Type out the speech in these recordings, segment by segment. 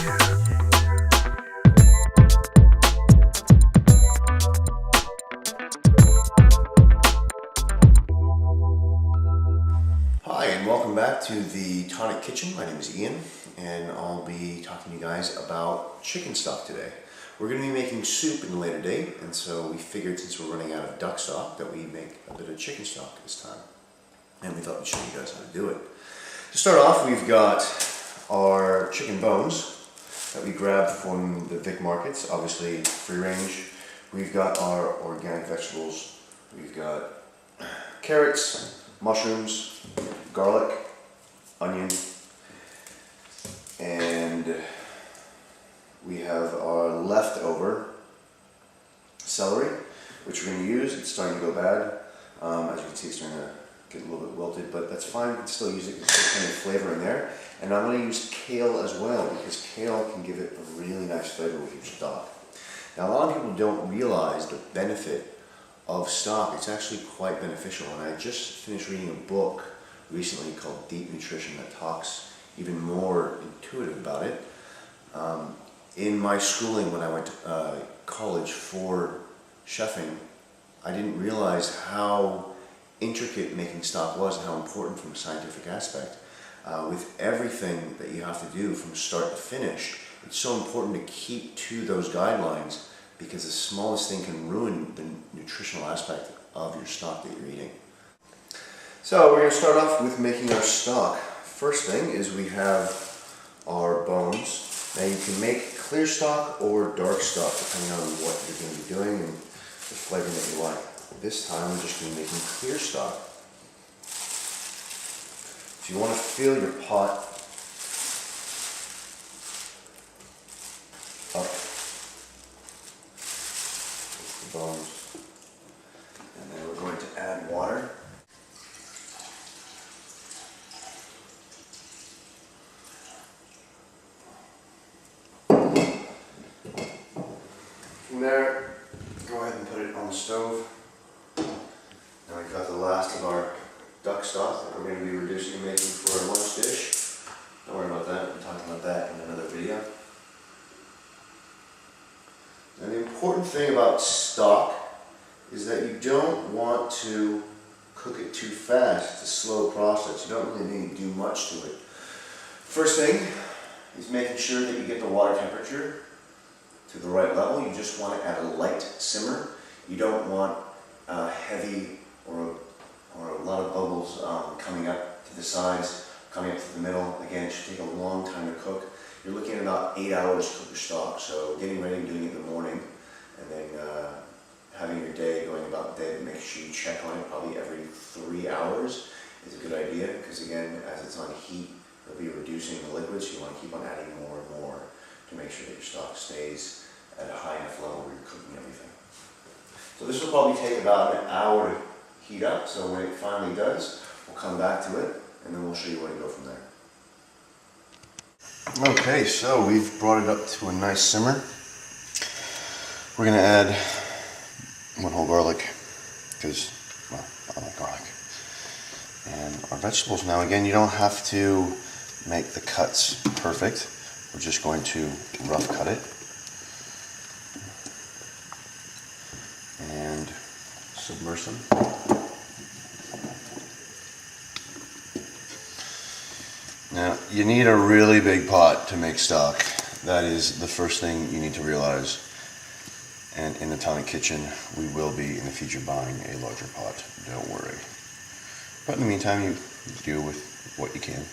Hi, and welcome back to the Tonic Kitchen. My name is Ian, and I'll be talking to you guys about chicken stock today. We're going to be making soup in a later date, and so we figured since we're running out of duck stock that we make a bit of chicken stock this time. And we thought we'd show you guys how to do it. To start off, we've got our chicken bones that we grabbed from the Vic markets, obviously free range. We've got our organic vegetables. We've got carrots, mushrooms, garlic, onion, and we have our leftover celery, which we're going to use. It's starting to go bad. As you can see, it's starting to get a little bit wilted, but that's fine. We can still use it. There's still plenty of flavor in there. And I'm going to use kale as well, because kale can give it a really nice flavor with your stock. Now, a lot of people don't realize the benefit of stock. It's actually quite beneficial, and I just finished reading a book recently called Deep Nutrition that talks even more intuitive about it. In my schooling, when I went to college for chefing, I didn't realize how intricate making stock was and how important from a scientific aspect. With everything that you have to do from start to finish, it's so important to keep to those guidelines, because the smallest thing can ruin the nutritional aspect of your stock that you're eating. So we're going to start off with making our stock. First thing is we have our bones. Now you can make clear stock or dark stock depending on what you're going to be doing and the flavor that you like. This time we're just going to be making clear stock. So you want to fill your pot up with the bones, and then we're going to add water. From there, go ahead and put it on the stove. Now we've got the last of our duck stock that we're going to be reducing and making for our lunch dish. Don't worry about that, we'll talk about that in another video. Now the important thing about stock is that you don't want to cook it too fast. It's a slow process. You don't really need to do much to it. First thing is making sure that you get the water temperature to the right level. You just want it at a light simmer. You don't want heavy or a lot of bubbles coming up to the sides, coming up to the middle. Again, it should take a long time to cook. You're looking at about 8 hours to cook your stock. So getting ready and doing it in the morning, and then having your day going about the day, to make sure you check on it probably every 3 hours is a good idea, because again, as it's on heat, it'll be reducing the liquids, so you want to keep on adding more and more to make sure that your stock stays at a high enough level where you're cooking everything. So this will probably take about an hour to heat up, so when it finally does, we'll come back to it, and then we'll show you where to go from there. Okay, so we've brought it up to a nice simmer. We're going to add one whole garlic, because, well, I like garlic. And our vegetables. Now again, you don't have to make the cuts perfect. We're just going to rough cut it. And submerge them. Now, you need a really big pot to make stock. That is the first thing you need to realize. And in the Tonic Kitchen, we will be in the future buying a larger pot. Don't worry. But in the meantime, you deal with what you can.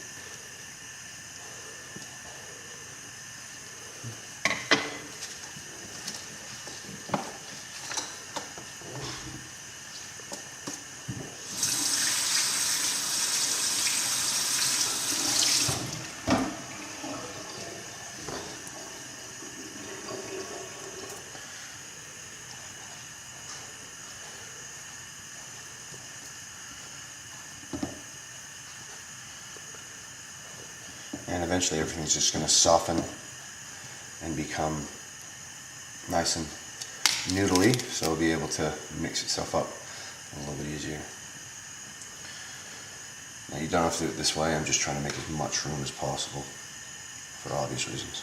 And eventually everything's just going to soften and become nice and noodly, so it'll be able to mix itself up a little bit easier. Now you don't have to do it this way, I'm just trying to make as much room as possible for obvious reasons.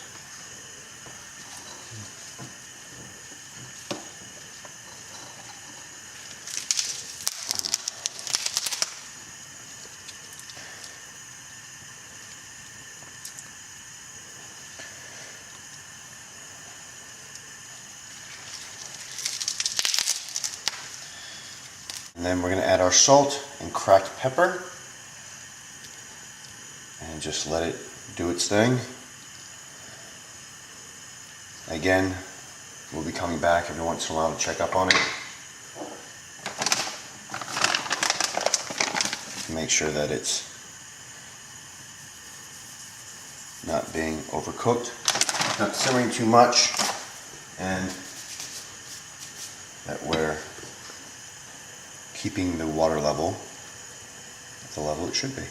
And then we're going to add our salt and cracked pepper and just let it do its thing. Again, we'll be coming back every once in a while to check up on it. Make sure that it's not being overcooked, not simmering too much, and that we're keeping the water level at the level it should be.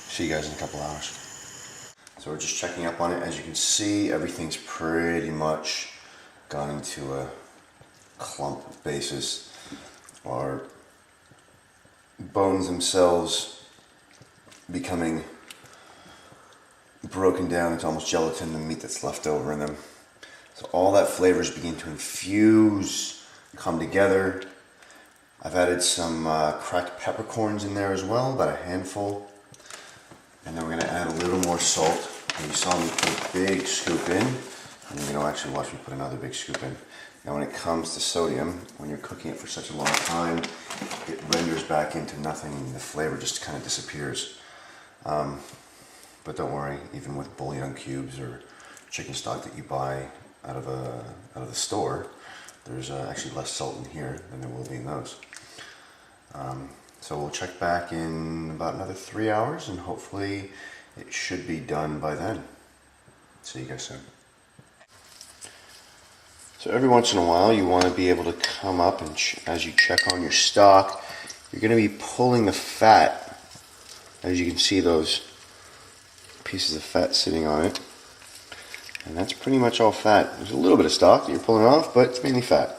See you guys in a couple hours. So we're just checking up on it. As you can see, everything's pretty much gone into a clump basis. Our bones themselves becoming broken down into almost gelatin, the meat that's left over in them. So all that flavor is beginning to infuse, come together. I've added some cracked peppercorns in there as well, about a handful. And then we're going to add a little more salt. And you saw me put a big scoop in, and you're going to actually watch me put another big scoop in. Now when it comes to sodium, when you're cooking it for such a long time, it renders back into nothing and the flavor just kind of disappears. But don't worry, even with bouillon cubes or chicken stock that you buy out of the store, there's actually less salt in here than there will be in those. So we'll check back in about another 3 hours and hopefully it should be done by then. See you guys soon. So every once in a while you want to be able to come up and as you check on your stock, you're going to be pulling the fat. As you can see, those pieces of fat sitting on it. And that's pretty much all fat. There's a little bit of stock that you're pulling off, but it's mainly fat.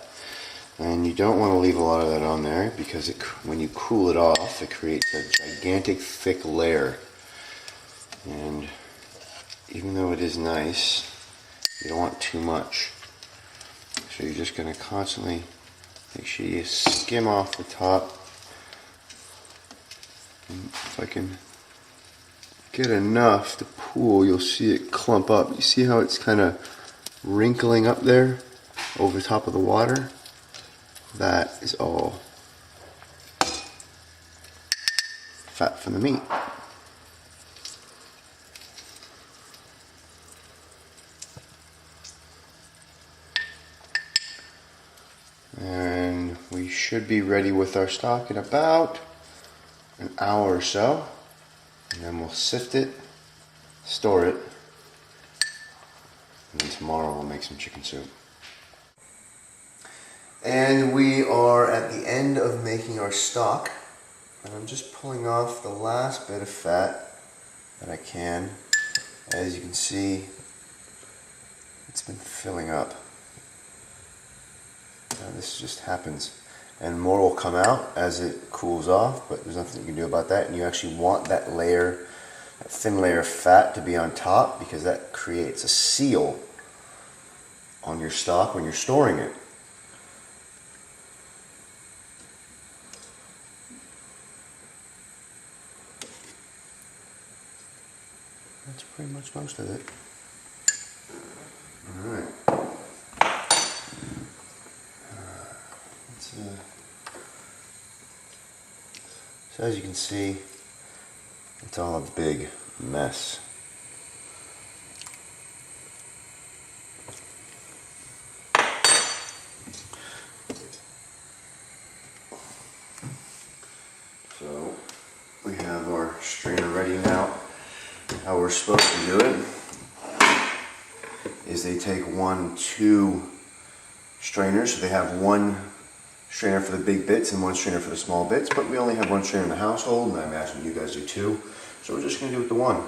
And you don't want to leave a lot of that on there because when you cool it off, it creates a gigantic thick layer. And even though it is nice, you don't want too much. So you're just going to constantly make sure you skim off the top. And if I can get enough to pool, you'll see it clump up. You see how it's kind of wrinkling up there over top of the water? That is all fat from the meat. And we should be ready with our stock in about an hour or so. And then we'll sift it, store it, and then tomorrow we'll make some chicken soup. And we are at the end of making our stock, and I'm just pulling off the last bit of fat that I can. As you can see, it's been filling up. Now this just happens. And more will come out as it cools off, but there's nothing you can do about that. And you actually want that layer, that thin layer of fat to be on top because that creates a seal on your stock when you're storing it. That's pretty much most of it. Alright. So as you can see, it's all a big mess. So we have our strainer ready now. How we're supposed to do it is they take 2 strainers. So they have one strainer for the big bits and one strainer for the small bits, but we only have one strainer in the household, and I imagine you guys do too. So we're just going to do it with the one.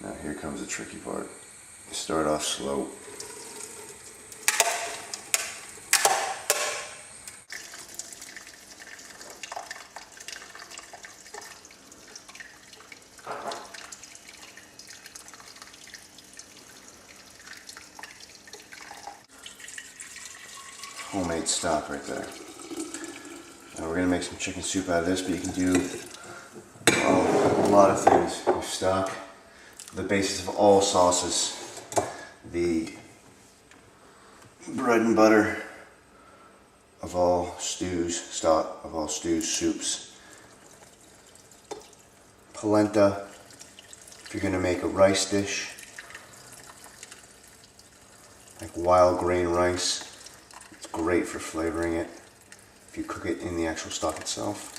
Now here comes the tricky part. You start off slow. Homemade stock right there. Now we're going to make some chicken soup out of this, but you can do a lot of things with stock. The basis of all sauces, the bread and butter of all stews, stock of all stews, soups. Polenta, if you're going to make a rice dish, like wild grain rice, it's great for flavoring it if you cook it in the actual stock itself.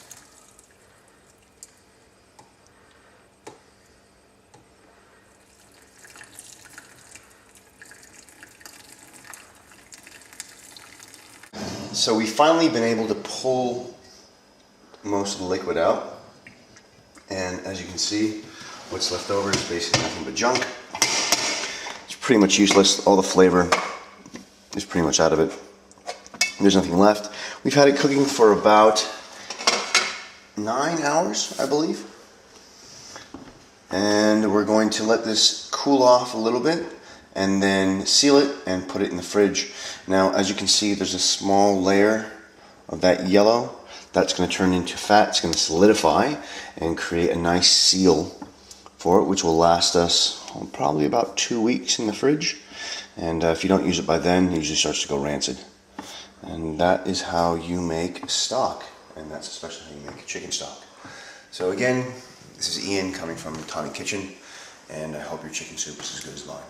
So we've finally been able to pull most of the liquid out, and as you can see, what's left over is basically nothing but junk. It's pretty much useless. All the flavor is pretty much out of it. There's nothing left. We've had it cooking for about 9 hours, I believe. And we're going to let this cool off a little bit and then seal it and put it in the fridge. Now, as you can see, there's a small layer of that yellow that's going to turn into fat. It's going to solidify and create a nice seal for it, which will last us probably about 2 weeks in the fridge. And if you don't use it by then, it usually starts to go rancid. And that is how you make stock, and that's especially how you make chicken stock. So again, this is Ian coming from Tonic Kitchen, and I hope your chicken soup is as good as mine.